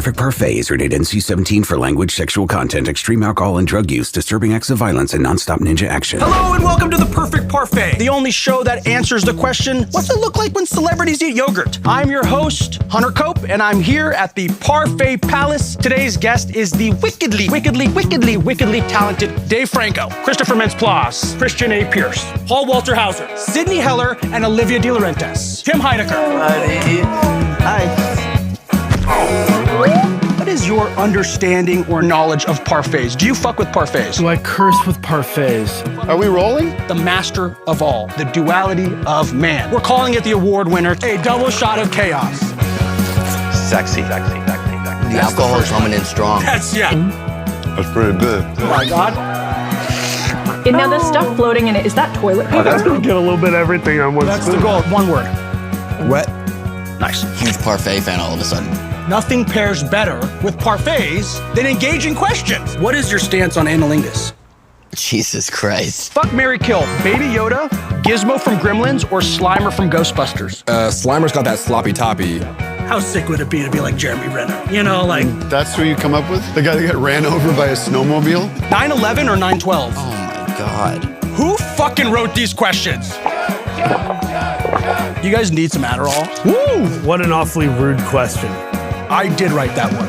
Perfect Parfait is rated NC-17 for language, sexual content, extreme alcohol and drug use, disturbing acts of violence, and nonstop ninja action. Hello and welcome to the Perfect Parfait, the only show that answers the question, what's it look like when celebrities eat yogurt? I'm your host, Hunter Cope, and I'm here at the Parfait Palace. Today's guest is the wickedly talented Dave Franco, Christopher Mintz-Plasse, Christian A. Pierce, Paul Walter Hauser, Sydney Heller, and Olivia De Laurentiis. Tim Heidecker. Hi. What is your understanding or knowledge of parfaits? Do you fuck with parfaits? Do I curse with parfaits? Are we rolling? The master of all, the duality of man. We're calling it the award winner, a double shot of chaos. Sexy. The alcohol is coming in strong. That's That's pretty good. Oh my God. And now there's stuff floating in it. Is that toilet paper? That's gonna get a little bit of everything on one That's spoon. the goal. One word. Wet. Nice. Huge parfait fan all of a sudden. Nothing pairs better with parfaits than engaging questions. What is your stance on analingus? Jesus Christ. Fuck, marry, kill. Baby Yoda, Gizmo from Gremlins, or Slimer from Ghostbusters? Slimer's got that sloppy toppy. How sick would it be to be like Jeremy Renner? You know, like That's who you come up with? The guy that got ran over by a snowmobile? 9/11 or 9/12? Oh my God. Who fucking wrote these questions? You guys need some Adderall? Woo! What an awfully rude question. I did write that one.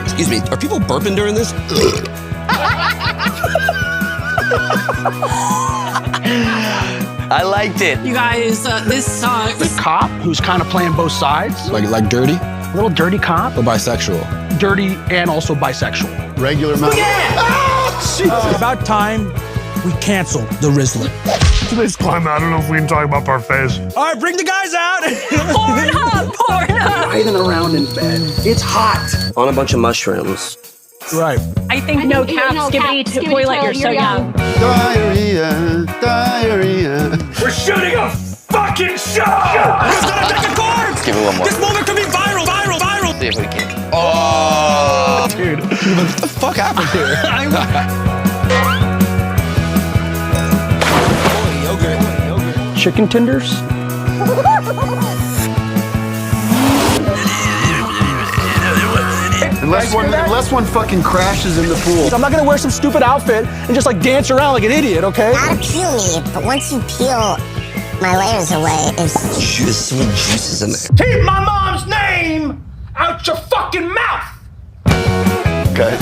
Excuse me, are people burping during this? I liked it. You guys, this sucks. The cop who's kind of playing both sides. Like dirty A little dirty cop. or bisexual? Dirty and also bisexual. Regular amount. About time we cancel the Rizzler. Today's climb, I don't know if we can talk about parfaits. All right, bring the guys out. Pornhub. Hiding around in bed. It's hot. On a bunch of mushrooms. Right. I think no cap, skibbity toilet, you're so young. Diarrhea. We're shooting a fucking show. Who's gonna take a corpse? Give it one more. This moment could be viral. See if we can. Oh! Dude, what the fuck happened here? Chicken tenders? Unless one fucking crashes in the pool. I'm not gonna wear some stupid outfit and just like dance around like an idiot, okay? Not to peel me, but once you peel my layers away, it's... There's so many juices in there. Keep my mom's name out your fucking mouth! Okay.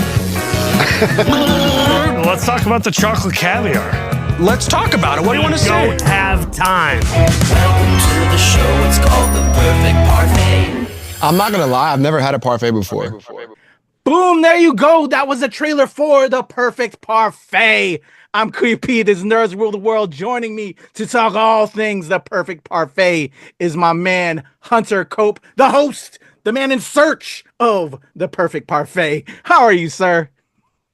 Let's talk about the chocolate caviar. Let's talk about it. What do you want to say? Don't have time. Welcome to the show. It's called the Perfect Parfait. I'm not gonna lie, I've never had a parfait before. Boom, there you go. That was a trailer for The Perfect Parfait. I'm Kuya P. This is Nerds Rule the World. Joining me to talk all things The Perfect Parfait is my man, Hunter Cope, the host, the man in search of The Perfect Parfait. How are you, sir?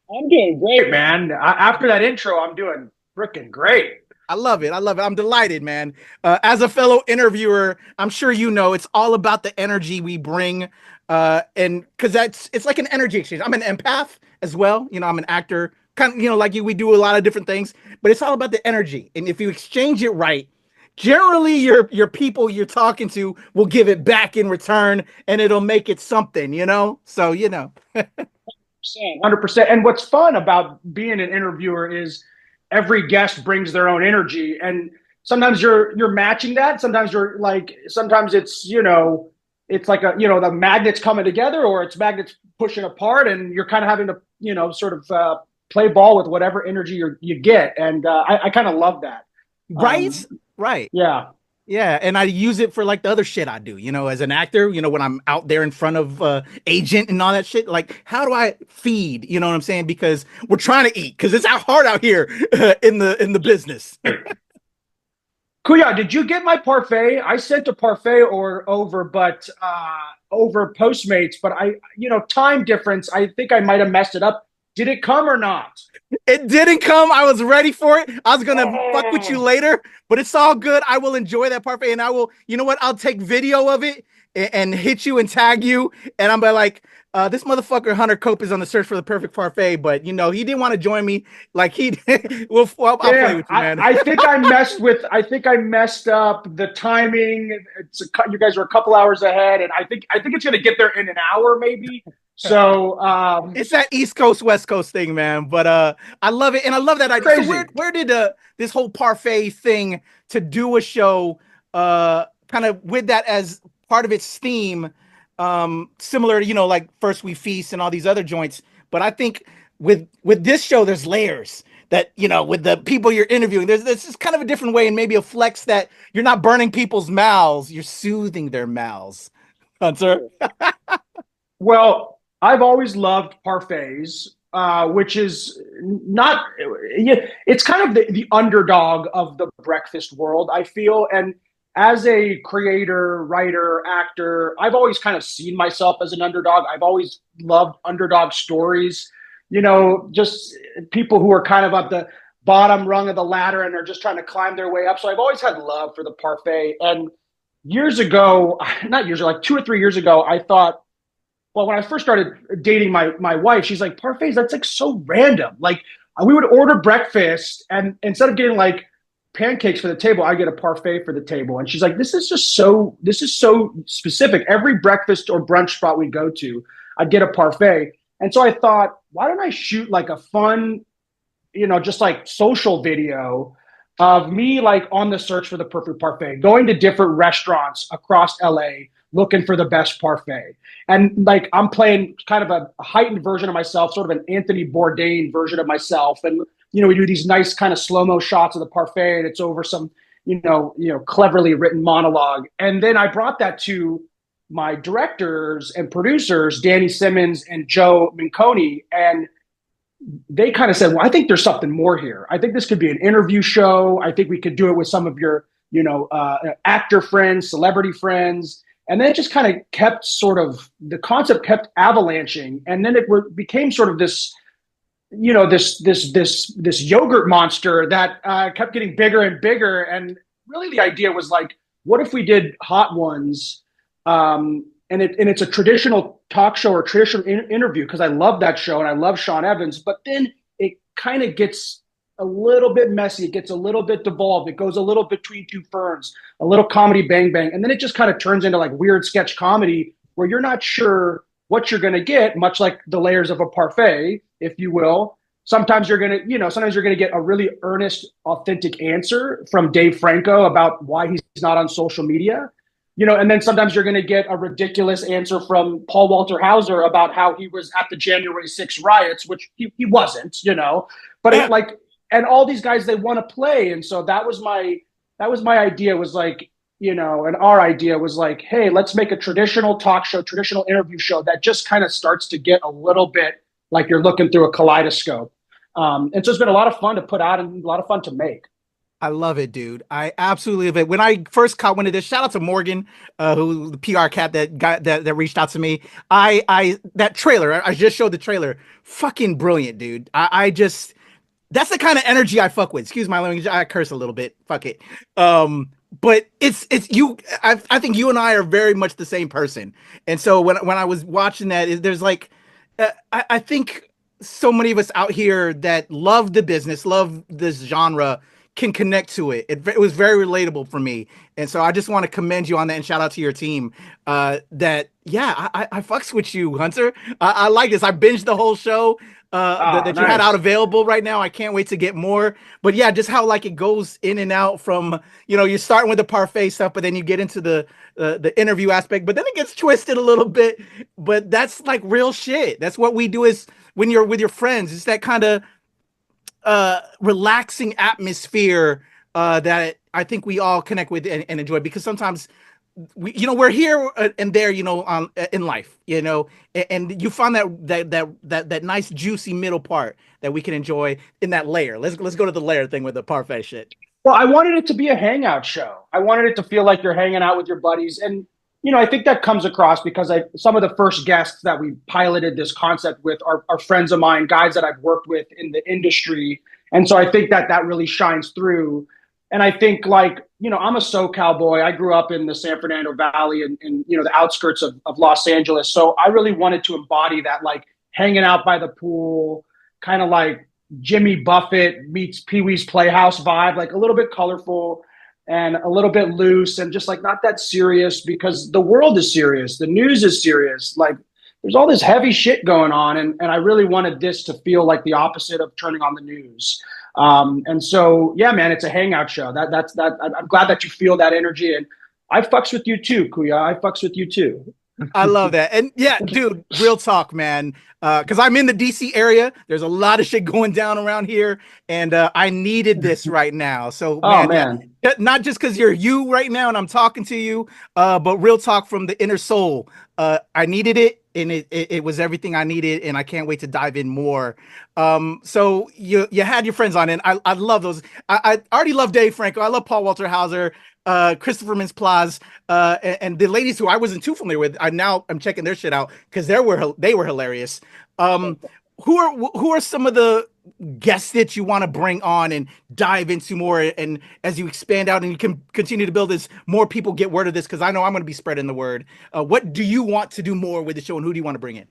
I'm doing great, man. After that intro, I'm doing freaking great. I love it. I'm delighted, man. As a fellow interviewer, I'm sure you know it's all about the energy we bring. And because it's like an energy exchange. I'm an empath as well. You know, I'm an actor, kind of, you know, like you, we do a lot of different things, but it's all about the energy. And if you exchange it right, generally your people you're talking to will give it back in return and it'll make it something, you know? So, you know. 100%. And what's fun about being an interviewer is every guest brings their own energy, and sometimes you're matching that. Sometimes sometimes it's, you know, it's like the magnets coming together, or it's magnets pushing apart, and you're kind of having to, you know, sort of play ball with whatever energy you get. And I kind of love that. Right. Right. Yeah. Yeah, and I use it for like the other shit I do, you know, as an actor, you know, when I'm out there in front of agent and all that shit, like how do I feed, you know what I'm saying? Because we're trying to eat, because it's hard out here in the business. Kuya, did you get my parfait? I sent a parfait over Postmates, but time difference, I think I might have messed it up. Did it come or not? It didn't come. I was ready for it. I was gonna fuck with you later, but it's all good. I will enjoy that parfait, and I will. You know what? I'll take video of it and hit you and tag you, and I'm like, this motherfucker Hunter Cope is on the search for the perfect parfait, but you know he didn't want to join me. Like he, I'll play with you, man. I think I messed up the timing. You guys are a couple hours ahead, and I think it's gonna get there in an hour, maybe. So it's that East Coast West Coast thing, man. But I love it, and I love that idea. Crazy. So where did this whole parfait thing to do a show kind of with that as part of its theme, similar to, you know, like First We Feast and all these other joints. But I think with this show, there's layers that, you know, with the people you're interviewing, there's just kind of a different way, and maybe a flex that you're not burning people's mouths, you're soothing their mouths. Hunter. Well, I've always loved parfaits, which is not, it's kind of the underdog of the breakfast world, I feel. And as a creator, writer, actor, I've always kind of seen myself as an underdog. I've always loved underdog stories, you know, just people who are kind of at the bottom rung of the ladder and are just trying to climb their way up. So I've always had love for the parfait. And years ago, not years ago, like 2 or 3 years ago, I thought, well, when I first started dating my wife, she's like, parfaits, that's like so random. Like we would order breakfast, and instead of getting like pancakes for the table, I get a parfait for the table. And she's like, this is so specific. Every breakfast or brunch spot we go to, I'd get a parfait. And so I thought, why don't I shoot like a fun, you know, just like social video of me like on the search for the perfect parfait, going to different restaurants across LA, looking for the best parfait. And like, I'm playing kind of a heightened version of myself, sort of an Anthony Bourdain version of myself. And, you know, we do these nice kind of slow-mo shots of the parfait, and it's over some, you know, cleverly written monologue. And then I brought that to my directors and producers, Danny Simmons and Joe Minconi, and they kind of said, well, I think there's something more here. I think this could be an interview show. I think we could do it with some of your, you know, actor friends, celebrity friends. And then it just kind of kept the concept kept avalanching. And then it became sort of this, you know, this yogurt monster that kept getting bigger and bigger. And really the idea was like, what if we did Hot Ones? And it's a traditional talk show or traditional interview, because I love that show and I love Sean Evans. But then it kind of gets a little bit messy. It gets a little bit devolved. It goes a little between two ferns, a little comedy bang bang. And then it just kind of turns into like weird sketch comedy where you're not sure what you're going to get, much like the layers of a parfait, if you will. Sometimes you're going to get a really earnest, authentic answer from Dave Franco about why he's not on social media. You know, and then sometimes you're going to get a ridiculous answer from Paul Walter Hauser about how he was at the January 6th riots, which he wasn't, you know, but it, like, and all these guys, they want to play. And so that was my idea, was like, you know, and our idea was like, hey, let's make a traditional talk show, traditional interview show that just kind of starts to get a little bit like you're looking through a kaleidoscope. And so it's been a lot of fun to put out and a lot of fun to make. I love it, dude. I absolutely love it. When I first caught wind of this, shout out to Morgan, who the PR cat that reached out to me. That trailer, I just showed the trailer. Fucking brilliant, dude. That's the kind of energy I fuck with. Excuse my language. I curse a little bit. Fuck it. But it's you. I think you and I are very much the same person. And so when I was watching that, there's like, I think so many of us out here that love the business, love this genre, can connect to it. It was very relatable for me. And so I just want to commend you on that and shout out to your team. I fucks with you, Hunter. I like this. I binged the whole show that you had out available right now. I can't wait to get more. But yeah, just how like it goes in and out from, you know, you're starting with the parfait stuff, but then you get into the interview aspect, but then it gets twisted a little bit. But that's like real shit. That's what we do is when you're with your friends. It's that kind of relaxing atmosphere that I think we all connect with and enjoy, because sometimes we're here and there, you know, in life, you know, and you find that nice juicy middle part that we can enjoy in that layer. Let's go to the layer thing with the parfait shit. Well, I wanted it to be a hangout show. I wanted it to feel like you're hanging out with your buddies. And, you know, I think that comes across because some of the first guests that we piloted this concept with are friends of mine, guys that I've worked with in the industry. And so I think that really shines through. And I think like, I'm a SoCal boy. I grew up in the San Fernando Valley and the outskirts of Los Angeles. So I really wanted to embody that, like hanging out by the pool, kind of like Jimmy Buffett meets Pee-wee's Playhouse vibe, like a little bit colorful and a little bit loose and just like not that serious, because the world is serious. The news is serious. Like there's all this heavy shit going on. And I really wanted this to feel like the opposite of turning on the news. And so, yeah, man, it's a hangout show. That's I'm glad that you feel that energy, and I fucks with you too, Kuya. I fucks with you too. I love that. And yeah, dude, real talk, man. Cause I'm in the DC area. There's a lot of shit going down around here, and I needed this right now. So man. Not just cause you're you right now and I'm talking to you, but real talk from the inner soul. I needed it, and it was everything I needed, and I can't wait to dive in more. So you had your friends on, and I love those. I already love Dave Franco. I love Paul Walter Hauser, Christopher Mintz-Plasse, and the ladies who I wasn't too familiar with. I'm checking their shit out because they were hilarious. Who are some of the guests that you want to bring on and dive into more, and as you expand out and you can continue to build this, more people get word of this, because I know I'm going to be spreading the word. What do you want to do more with the show, and who do you want to bring in?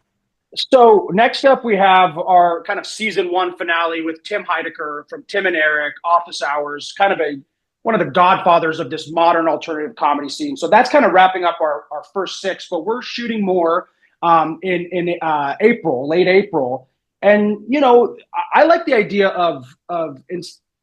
So next up, we have our kind of season 1 finale with Tim Heidecker from Tim and Eric, Office Hours, kind of one of the godfathers of this modern alternative comedy scene. So that's kind of wrapping up our first 6, but we're shooting more in April, late April. And, I like the idea of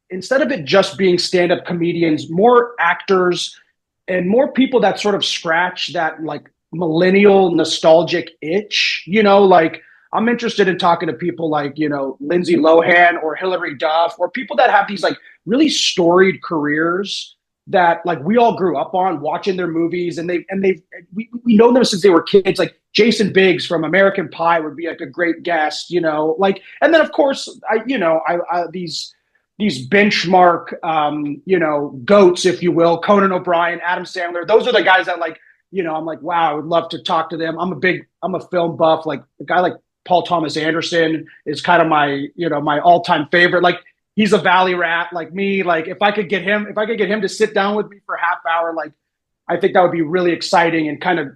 instead of it just being stand-up comedians, more actors and more people that sort of scratch that like millennial nostalgic itch, like I'm interested in talking to people like, Lindsay Lohan or Hilary Duff, or people that have these like really storied careers that like we all grew up on watching their movies, and we know them since they were kids. Like Jason Biggs from American Pie would be like a great guest, like, and then of course these benchmark, goats, if you will, Conan O'Brien, Adam Sandler. Those are the guys that like, I'm like, wow, I would love to talk to them. I'm a film buff. Like a guy like Paul Thomas Anderson is kind of my all-time favorite. Like he's a Valley rat like me. Like if I could get him to sit down with me for a half hour, like I think that would be really exciting and kind of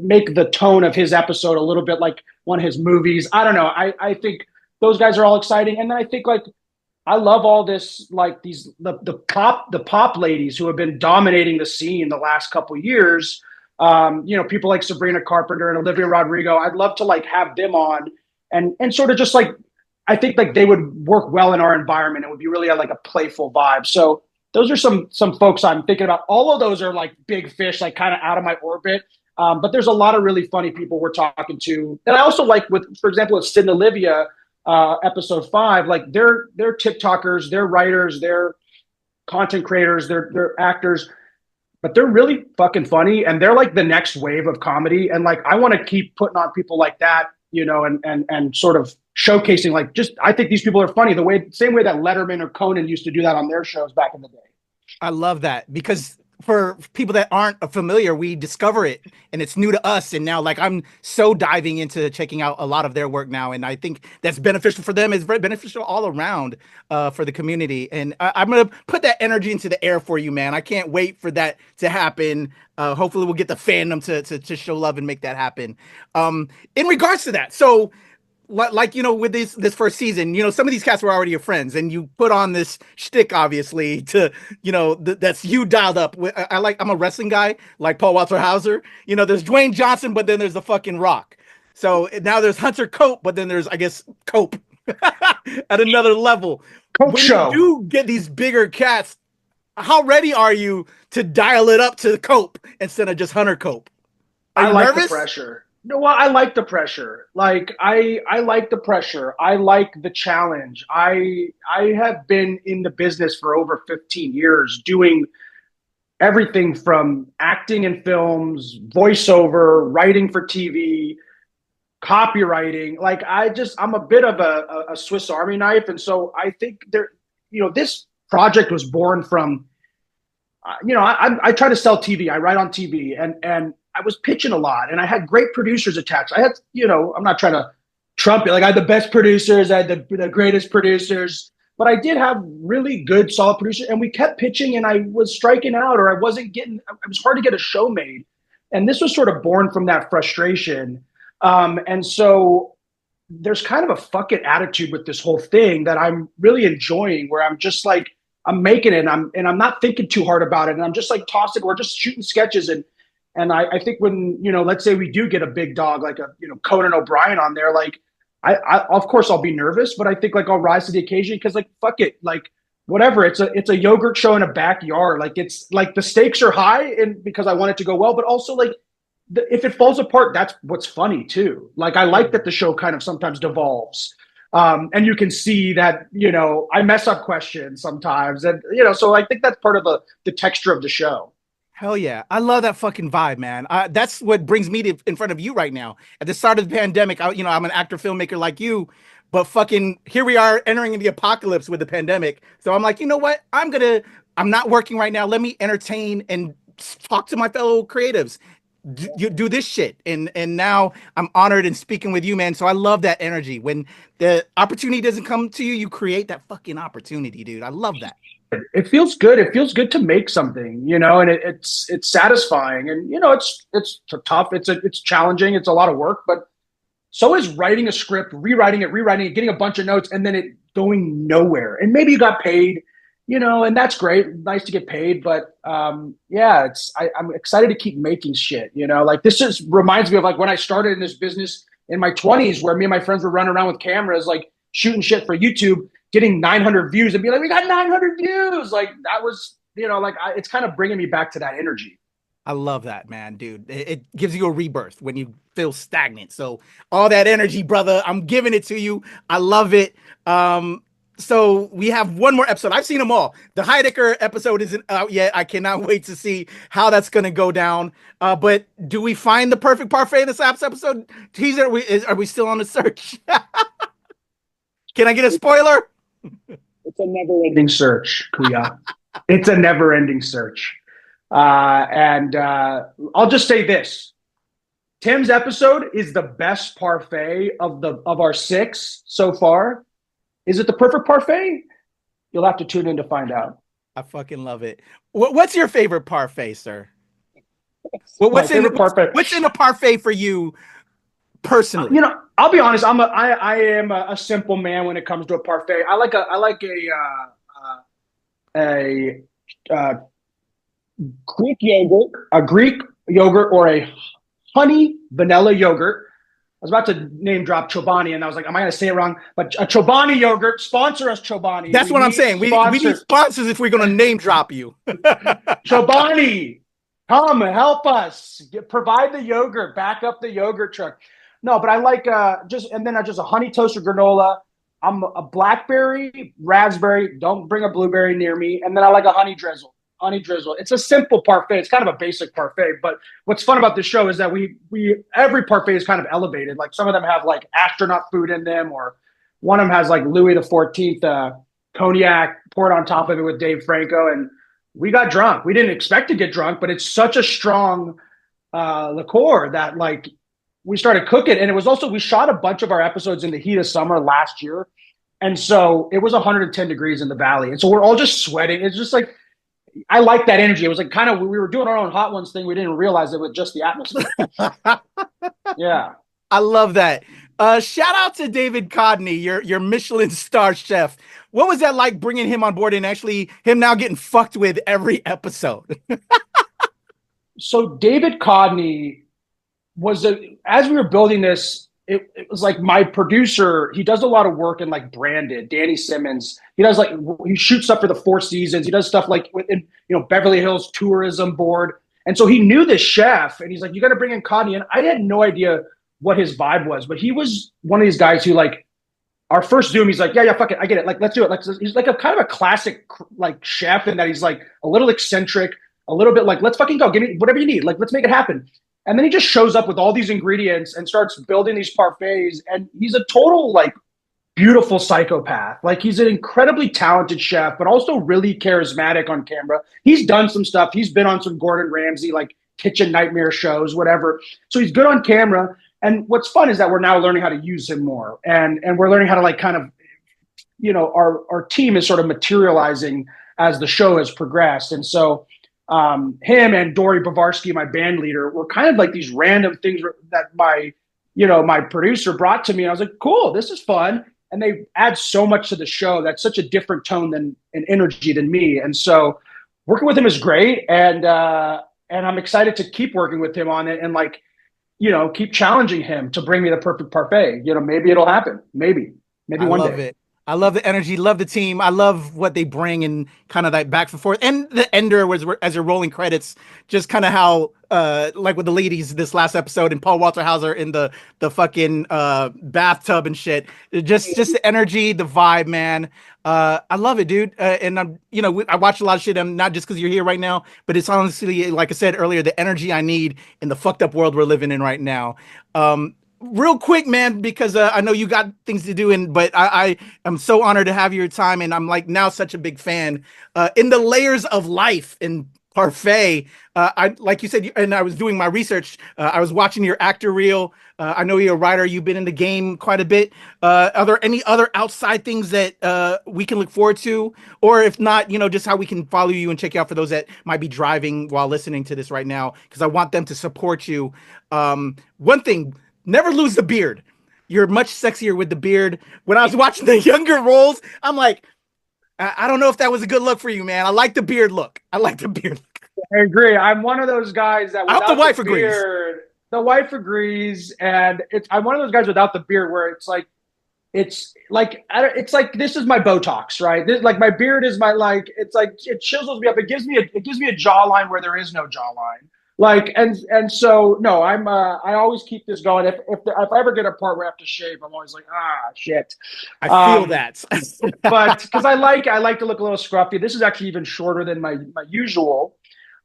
make the tone of his episode a little bit like one of his movies. I don't know. I think those guys are all exciting. And then I think like, I love all this, like the pop ladies who have been dominating the scene the last couple of years. People like Sabrina Carpenter and Olivia Rodrigo. I'd love to like have them on and sort of just like, I think like they would work well in our environment. It would be really like a playful vibe. So those are some folks I'm thinking about. All of those are like big fish, like kind of out of my orbit. But there's a lot of really funny people we're talking to. And I also like for example, with Sid and Olivia, episode 5, like they're TikTokers, they're writers, they're content creators, they're actors, but they're really fucking funny, and they're like the next wave of comedy. And like I want to keep putting on people like that, and sort of showcasing like I think these people are funny same way that Letterman or Conan used to do that on their shows back in the day. I love that, because for people that aren't familiar, we discover it and it's new to us. And now like I'm so diving into checking out a lot of their work now. And I think that's beneficial for them. It's very beneficial all around for the community. And I'm going to put that energy into the air for you, man. I can't wait for that to happen. Hopefully we'll get the fandom to show love and make that happen. In regards to that, so like, with this first season, some of these cats were already your friends, and you put on this shtick, obviously, to, that's you dialed up. I'm a wrestling guy, like Paul Walter Hauser. There's Dwayne Johnson, but then there's the fucking Rock. So now there's Hunter Cope, but then there's, I guess, Cope at another level. Cope show. When you do get these bigger cats, how ready are you to dial it up to Cope instead of just Hunter Cope? Are you nervous? The pressure. No, well, I like the pressure. Like I like the pressure. I like the challenge. I have been in the business for over 15 years doing everything from acting in films, voiceover, writing for TV, copywriting. Like I'm a bit of a Swiss Army knife. And so I think this project was born from, I try to sell TV. I write on TV, and I was pitching a lot, and I had great producers attached. I had, I'm not trying to trump it. Like I had the best producers, I had the greatest producers, but I did have really good, solid producers, and we kept pitching, and I was striking out, or I wasn't getting. It was hard to get a show made, and this was sort of born from that frustration. And so there's kind of a fuck it attitude with this whole thing that I'm really enjoying, where I'm just like, I'm making it, and I'm not thinking too hard about it, and I'm just like tossing. We're just shooting sketches, and I think when, you know, let's say we do get a big dog like a, you know, Conan O'Brien on there, like I of course I'll be nervous, but I think like I'll rise to the occasion, because like fuck it, like whatever. It's a yogurt show in a backyard. Like it's like the stakes are high, and because I want it to go well, but also like if it falls apart, that's what's funny too. Like I like that the show kind of sometimes devolves. And you can see that, you know, I mess up questions sometimes, and, you know, so I think that's part of the texture of the show. Hell yeah. I love that fucking vibe, man. That's what brings me in front of you right now. At the start of the pandemic, I'm an actor, filmmaker like you, but fucking here we are entering the apocalypse with the pandemic. So I'm like, you know what? I'm not working right now. Let me entertain and talk to my fellow creatives. You do this shit, and now I'm honored in speaking with you, man. So I love that energy. When the opportunity doesn't come to you, you create that fucking opportunity, dude. I love that. It feels good. It feels good to make something, you know, and it's satisfying, and you know, it's tough. It's challenging. It's a lot of work, but so is writing a script, rewriting it, getting a bunch of notes, and then it going nowhere. And maybe you got paid, you know, and that's great. Nice to get paid, but yeah, I'm excited to keep making shit, you know. Like this just reminds me of like when I started in this business in my 20s, where me and my friends would run around with cameras, like shooting shit for YouTube, getting 900 views, and be like, we got 900 views. Like that was, you know, like it's kind of bringing me back to that energy. I love that, man, dude. It gives you a rebirth when you feel stagnant. So all that energy, brother, I'm giving it to you. I love it. So we have one more episode. I've seen them all. The Heidecker episode isn't out yet. I cannot wait to see how that's going to go down. But do we find the perfect parfait in this episode? Teaser, are we still on the search? Can I get a spoiler? It's a never-ending search, Kuya. It's a never-ending search. And I'll just say this. Tim's episode is the best parfait of our 6 so far. Is it the perfect parfait? You'll have to tune in to find out. I fucking love it. What's your favorite parfait, sir? What's in a parfait for you personally? You know, I'll be honest. I am a simple man when it comes to a parfait. I like a Greek yogurt, or a honey vanilla yogurt. I was about to name drop Chobani, and I was like, am I going to say it wrong? But a Chobani yogurt, sponsor us, Chobani. That's what I'm saying. We need sponsors if we're going to name drop you. Chobani, come help us. Provide the yogurt. Back up the yogurt truck. No, but I like just a honey toasted granola. I'm a blackberry, raspberry. Don't bring a blueberry near me. And then I like a honey drizzle. It's a simple parfait. It's kind of a basic parfait, but what's fun about this show is that we every parfait is kind of elevated. Like some of them have like astronaut food in them, or one of them has like Louis XIV cognac poured on top of it with Dave Franco, and we got drunk. We didn't expect to get drunk, but it's such a strong liqueur that like we started cooking. And it was also, we shot a bunch of our episodes in the heat of summer last year, and so it was 110 degrees in the valley, and so we're all just sweating. It's just like, I like that energy. It was like kind of, we were doing our own Hot Ones thing. We didn't realize it with just the atmosphere. Yeah. I love that. Shout out to David Codney, your Michelin star chef. What was that like bringing him on board, and actually him now getting fucked with every episode? So David Codney was, as we were building this, it was like my producer. He does a lot of work in like branded. Danny Simmons. He does like, he shoots stuff for the Four Seasons. He does stuff like within, you know, Beverly Hills Tourism Board. And so he knew this chef, and he's like, you got to bring in Codney. And I had no idea what his vibe was, but he was one of these guys who, like, our first Zoom, he's like, yeah, fuck it, I get it. Like, let's do it. Like, he's like a kind of a classic like chef, in that he's like a little eccentric, a little bit like, let's fucking go, give me whatever you need. Like, let's make it happen. And then he just shows up with all these ingredients and starts building these parfaits. And he's a total, like, beautiful psychopath. Like, he's an incredibly talented chef, but also really charismatic on camera. He's done some stuff. He's been on some Gordon Ramsay, like, kitchen nightmare shows, whatever. So he's good on camera. And what's fun is that we're now learning how to use him more. And we're learning how to, like, kind of our team is sort of materializing as the show has progressed. And so him and Dory Bavarsky, my band leader, were kind of like these random things that my producer brought to me. And I was like, cool, this is fun. And they add so much to the show. That's such a different tone and energy than me. And so working with him is great. And I'm excited to keep working with him on it and keep challenging him to bring me the perfect parfait. Maybe it'll happen. Maybe one day. I love it. I love the energy, love the team. I love what they bring and kind of that back and forth. And the ender was as you're rolling credits, just kind of how, like with the ladies this last episode and Paul Walter Hauser in the fucking bathtub and shit. Just the energy, the vibe, man. I love it, dude. And I watch a lot of shit. I'm not just because you're here right now, but it's honestly, like I said earlier, the energy I need in the fucked up world we're living in right now. Real quick, man, because I know you got things to do, but I am so honored to have your time, and I'm now such a big fan. In the layers of life in Parfait, I like you said, and I was doing my research. I was watching your actor reel. I know you're a writer. You've been in the game quite a bit. Are there any other outside things that we can look forward to, or if not, just how we can follow you and check you out for those that might be driving while listening to this right now, because I want them to support you. One thing. Never lose the beard. You're much sexier with the beard. When I was watching the younger roles, I'm like, I don't know if that was a good look for you, man. I like the beard look. I agree. I'm one of those guys that without the wife agrees. The wife agrees, and I'm one of those guys without the beard where it's like this is my Botox, right? My beard is it chisels me up. It gives me a jawline where there is no jawline. And so no, I always keep this going. If I ever get a part where I have to shave, I'm always like, shit. I feel that. But because I like to look a little scruffy. This is actually even shorter than my usual.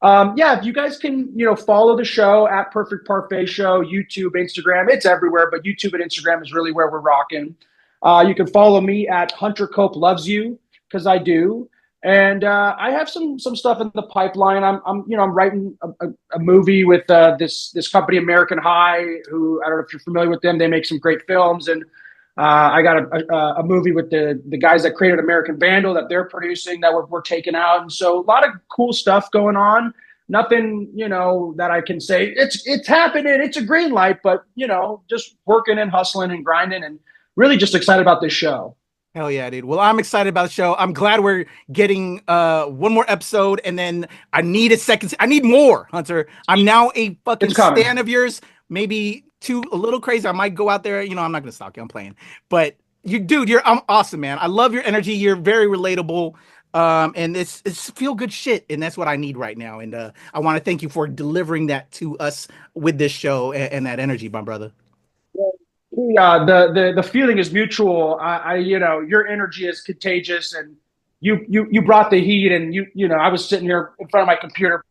If you guys can, follow the show at Perfect Parfait Show, YouTube, Instagram, it's everywhere, but YouTube and Instagram is really where we're rocking. You can follow me at Hunter Cope Loves You, because I do. And I have some stuff in the pipeline. I'm writing a movie with this company, American High, who I don't know if you're familiar with them. They make some great films, and I got a movie with the guys that created American Vandal that they're producing that we're taking out. And so a lot of cool stuff going on. Nothing that I can say it's happening. It's a green light, but just working and hustling and grinding, and really just excited about this show. Hell yeah, dude. Well, I'm excited about the show. I'm glad we're getting one more episode, and then I need a second. I need more, Hunter. I'm now a fucking stan of yours. Maybe a little crazy. I might go out there. I'm not gonna stalk you. I'm playing. But I'm awesome, man. I love your energy. You're very relatable. And it's feel good shit, and that's what I need right now. And I want to thank you for delivering that to us with this show and that energy, my brother. The feeling is mutual. Your energy is contagious, and you brought the heat, and I was sitting here in front of my computer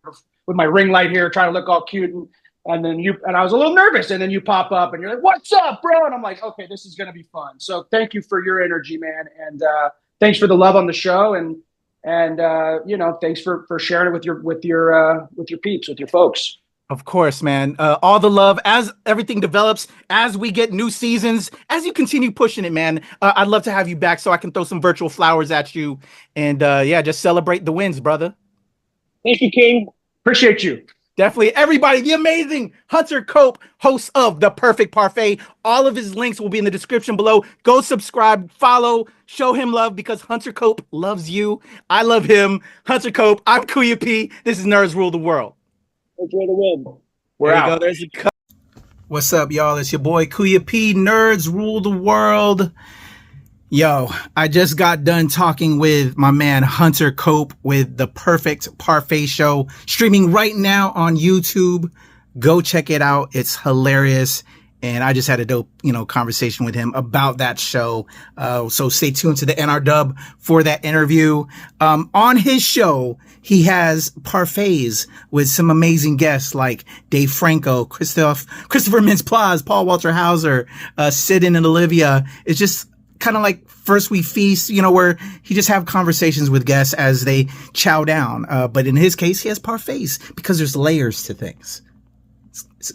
with my ring light here, trying to look all cute, and then I was a little nervous, and then you pop up, and you're like, "What's up, bro?" And I'm like, "Okay, this is gonna be fun." So thank you for your energy, man, and thanks for the love on the show, and thanks for sharing it with your peeps, with your folks. Of course, man. All the love as everything develops, as we get new seasons, as you continue pushing it, man. I'd love to have you back so I can throw some virtual flowers at you and just celebrate the wins, brother. Thank you, King. Appreciate you. Definitely. Everybody, the amazing Hunter Cope, host of The Perfect Parfait. All of his links will be in the description below. Go subscribe, follow, show him love, because Hunter Cope loves you. I love him. Hunter Cope, I'm Kuya P. This is Nerds Rule the World. Enjoy the win. We're out. There's a cut. What's up, y'all? It's your boy Kuya P. Nerds Rule the World. Yo, I just got done talking with my man Hunter Cope with The Perfect Parfait Show, streaming right now on YouTube. Go check it out. It's hilarious. And I just had a dope, conversation with him about that show. So stay tuned to the NRW for that interview. On his show, he has parfaits with some amazing guests like Dave Franco, Christopher Mintz-Plasse, Paul Walter Hauser, Sid and Olivia. It's just kind of like First We Feast, where he just have conversations with guests as they chow down. But in his case, he has parfaits because there's layers to things.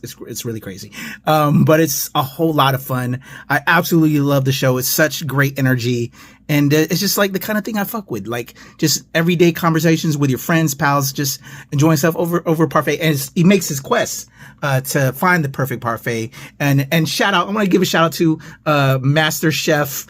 It's really crazy. But it's a whole lot of fun. I absolutely love the show. It's such great energy. And it's just like the kind of thing I fuck with, like just everyday conversations with your friends, pals, just enjoying stuff over parfait. And he makes his quest to find the perfect parfait. And shout out, I want to give a shout out to MasterChef,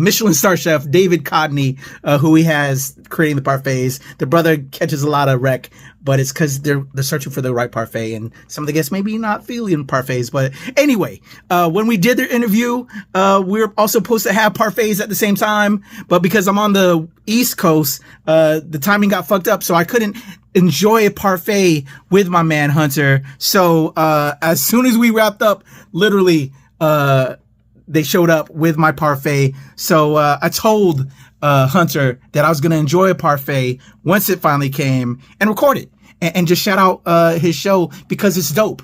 Michelin star chef David Codney, who he has creating the parfaits. The brother catches a lot of wreck, but it's because they're searching for the right parfait, and some of the guests maybe not feeling parfaits. But anyway, when we did their interview, we were also supposed to have parfaits at the same time, but because I'm on the East Coast, the timing got fucked up, so I couldn't enjoy a parfait with my man Hunter. So as soon as we wrapped up, literally they showed up with my parfait. So I told Hunter that I was going to enjoy a parfait once it finally came and record it and just shout out his show because it's dope.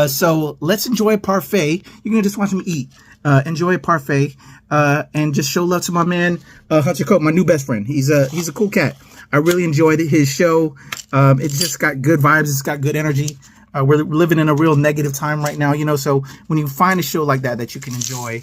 So let's enjoy a parfait. You're going to just watch him eat. Enjoy a parfait and just show love to my man Hunter Cope, my new best friend. He's a cool cat. I really enjoyed his show. It just got good vibes. It's got good energy. We're living in a real negative time right now, you know, so when you find a show like that you can enjoy,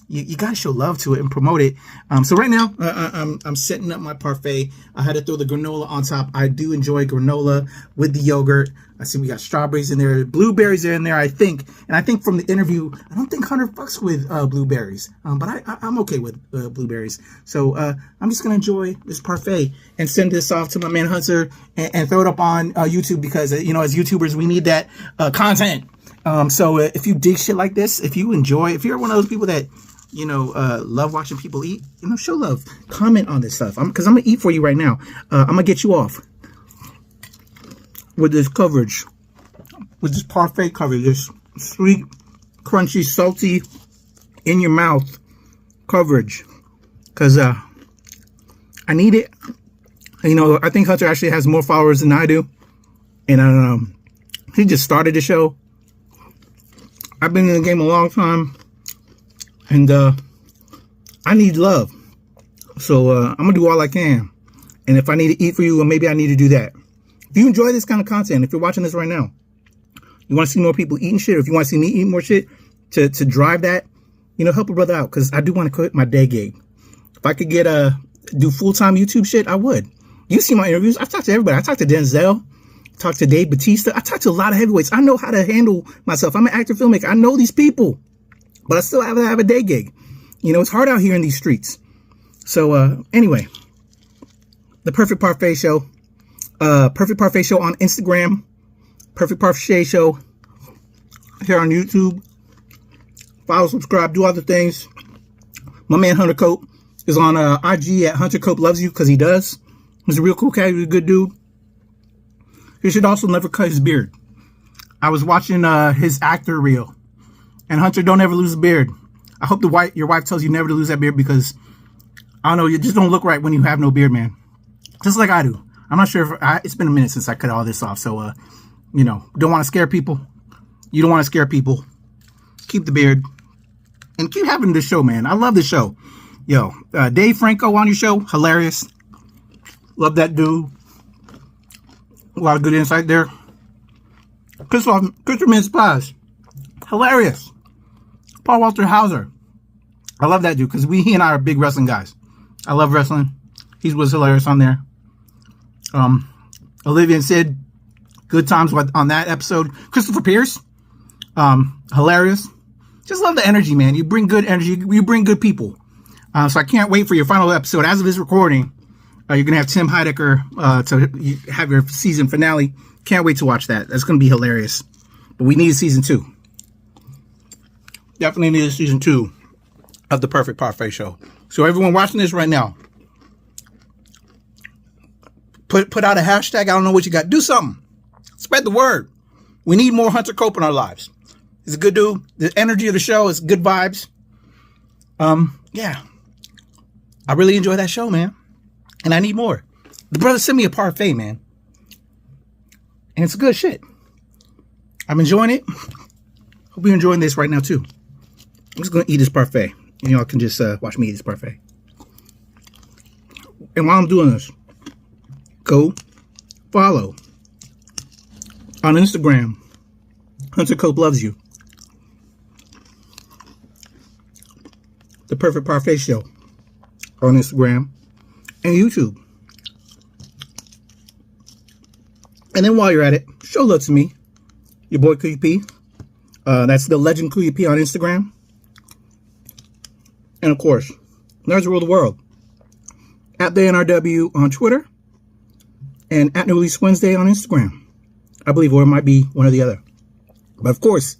you got to show love to it and promote it. So right now, I'm setting up my parfait. I had to throw the granola on top. I do enjoy granola with the yogurt. I see we got strawberries in there. Blueberries are in there, I think. And I think from the interview, I don't think Hunter fucks with blueberries. But I'm okay with blueberries. So I'm just going to enjoy this parfait and send this off to my man Hunter and throw it up on YouTube because, you know, as YouTubers, we need that content. So if you dig shit like this, if you're one of those people that, you know, love watching people eat, you know, show love. Comment on this stuff. Because I'm going to eat for you right now. I'm going to get you off with this coverage. With this parfait coverage. This sweet, crunchy, salty, in your mouth coverage. Because I need it. You know, I think Hunter actually has more followers than I do. And he just started the show. I've been in the game a long time. And I need love. So I'm going to do all I can. And if I need to eat for you, well, maybe I need to do that. If you enjoy this kind of content, if you're watching this right now, you want to see more people eating shit, or if you want to see me eat more shit to drive that, you know, help a brother out. Because I do want to quit my day gig. If I could do full-time YouTube shit, I would. You see my interviews. I've talked to everybody. I talked to Denzel. Talked to Dave Bautista. I talked to a lot of heavyweights. I know how to handle myself. I'm an actor, filmmaker. I know these people. But I still have to have a day gig. You know, it's hard out here in these streets. So, anyway, the Perfect Parfait Show. Perfect Parfait Show on Instagram. Perfect Parfait Show here on YouTube. Follow, subscribe, do other things. My man Hunter Cope is on IG at Hunter Cope Loves You because he does. He's a real cool cat. He's a good dude. He should also never cut his beard. I was watching his actor reel. And Hunter, don't ever lose a beard. I hope your wife tells you never to lose that beard because, I don't know, you just don't look right when you have no beard, man. Just like I do. I'm not sure if it's been a minute since I cut all this off. So, you know, don't want to scare people. You don't want to scare people. Keep the beard. And keep having this show, man. I love this show. Yo, Dave Franco on your show. Hilarious. Love that dude. A lot of good insight there. Christopher Mintz-Plasse. Hilarious. Paul Walter Hauser. I love that dude because he and I are big wrestling guys. I love wrestling. He was hilarious on there. Olivia and Sid, good times on that episode. Christopher Pierce, hilarious. Just love the energy, man. You bring good energy. You bring good people. So I can't wait for your final episode. As of this recording, you're going to have Tim Heidecker to have your season finale. Can't wait to watch that. That's going to be hilarious. But we need a season 2. Definitely need a season 2 of the Perfect Parfait Show. So everyone watching this right now, put out a hashtag. I don't know what you got. Do something. Spread the word. We need more Hunter Cope in our lives. He's a good dude. The energy of the show is good vibes. Yeah. I really enjoy that show, man. And I need more. The brother sent me a parfait, man. And it's good shit. I'm enjoying it. Hope you're enjoying this right now, too. I'm just going to eat this parfait. And y'all can just watch me eat this parfait. And while I'm doing this, go follow on Instagram Hunter Cope loves you. The Perfect Parfait Show on Instagram and YouTube. And then while you're at it, show love to me, your boy Kuya P. That's the legend Kuya P on Instagram. And of course, Nerds Rule the World at the NRW on Twitter and at New Release Wednesday on Instagram. I believe, or it might be one or the other. But of course,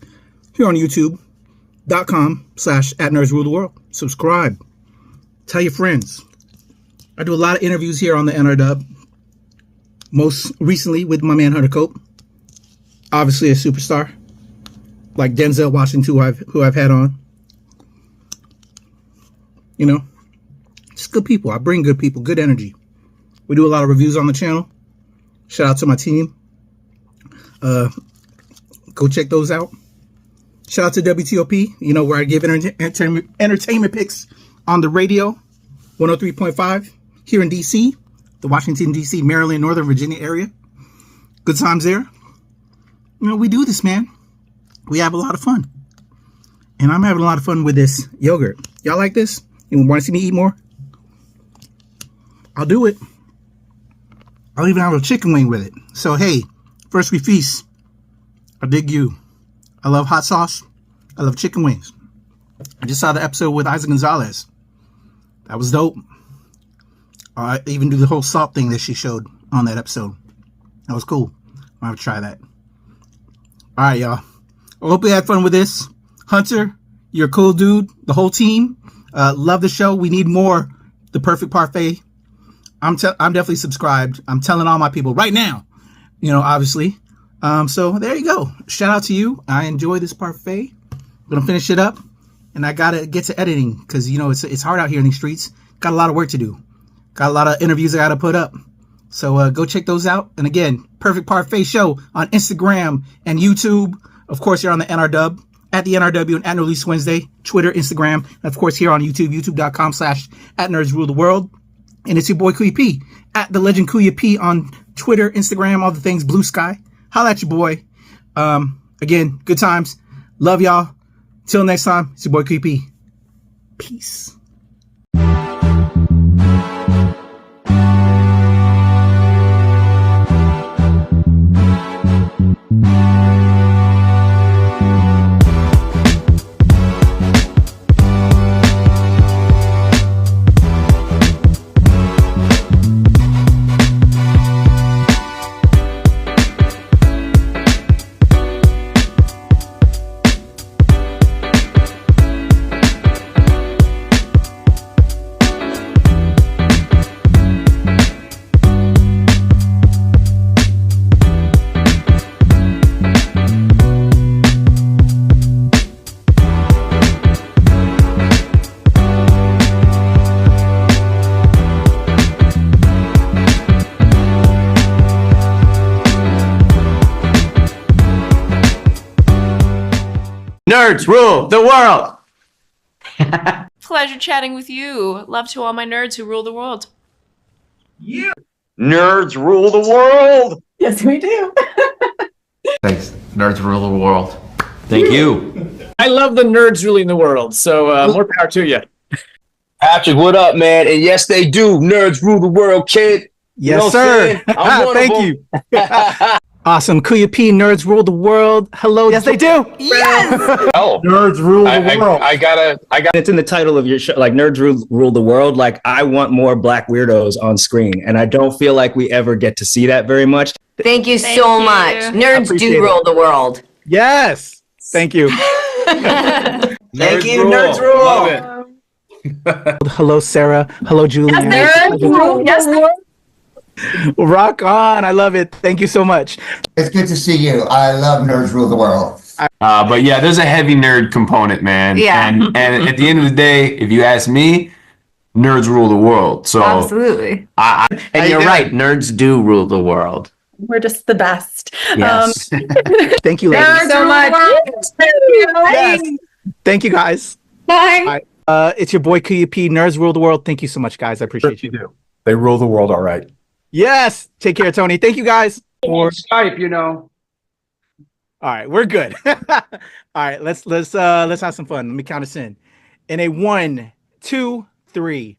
here on YouTube.com/@NerdsRuleTheWorld. Subscribe. Tell your friends. I do a lot of interviews here on the NRW. Most recently with my man Hunter Cope. Obviously a superstar. Like Denzel Washington, who I've had on. You know, just good people. I bring good people, good energy. We do a lot of reviews on the channel. Shout out to my team. Go check those out. Shout out to WTOP, you know, where I give entertainment picks on the radio, 103.5 here in DC, the Washington, DC, Maryland, Northern Virginia area. Good times there. You know, we do this, man. We have a lot of fun. And I'm having a lot of fun with this yogurt. Y'all like this? You want to see me eat more? I'll do it. I'll even have a chicken wing with it. So, hey, first we feast. I dig you. I love hot sauce. I love chicken wings. I just saw the episode with Isa Gonzalez. That was dope. I even do the whole salt thing that she showed on that episode. That was cool. I'm going to try that. All right, y'all. I hope you had fun with this. Hunter, you're a cool dude. The whole team. Love the show. We need more. The Perfect Parfait. I'm definitely subscribed. I'm telling all my people right now. You know, obviously. So there you go. Shout out to you. I enjoy this parfait. I'm gonna finish it up, and I gotta get to editing because you know it's hard out here in these streets. Got a lot of work to do. Got a lot of interviews I gotta put up. So go check those out. And again, Perfect Parfait Show on Instagram and YouTube. Of course, you're on the NRW at the NRW and at New Release Wednesday, Twitter, Instagram, and of course here on YouTube, youtube.com/@NerdsRuleTheWorld. And it's your boy Kuya P at the legend Kuya P on Twitter, Instagram, all the things, Blue Sky. Holla at your boy. Again, good times. Love y'all. Till next time, it's your boy Kuya P. Peace. Nerds rule the world. Pleasure chatting with you. Love to all my nerds who rule the world. Yeah. Nerds rule the world. Yes, we do. Thanks. Nerds rule the world. Thank you. I love the nerds ruling the world, so more power to you. Patrick, what up, man? And yes, they do. Nerds rule the world, kid. Yes, you know sir. Thank you. Awesome. Kuya P, Nerds Rule the World. Hello. Yes, they do. Yes. Oh, Nerds rule the world. I got. It's in the title of your show, like Nerds Rule the World. Like, I want more black weirdos on screen, and I don't feel like we ever get to see that very much. Thank you so much. Nerds do rule the world. Yes. Thank you. Thank you, Nerds Rule. Love it. Hello, Sarah. Hello, Julie. Yes, yes. Rock on. I love it. Thank you so much. It's good to see you. I love Nerds Rule the World. But yeah, there's a heavy nerd component, man. Yeah. And at the end of the day, if you ask me, nerds rule the world. So absolutely. And you're right. Nerds do rule the world. We're just the best. Yes. Thank you, ladies. Thank you so much. Yes. Thank you, guys. Bye. It's your boy Kuya P, Nerds Rule the World. Thank you so much, guys. I appreciate you. do. They rule the world, all right. Yes. Take care, Tony. Thank you, guys. Or Skype, you know. All right, we're good. All right, let's have some fun. Let me count us in. In a 1, 2, 3.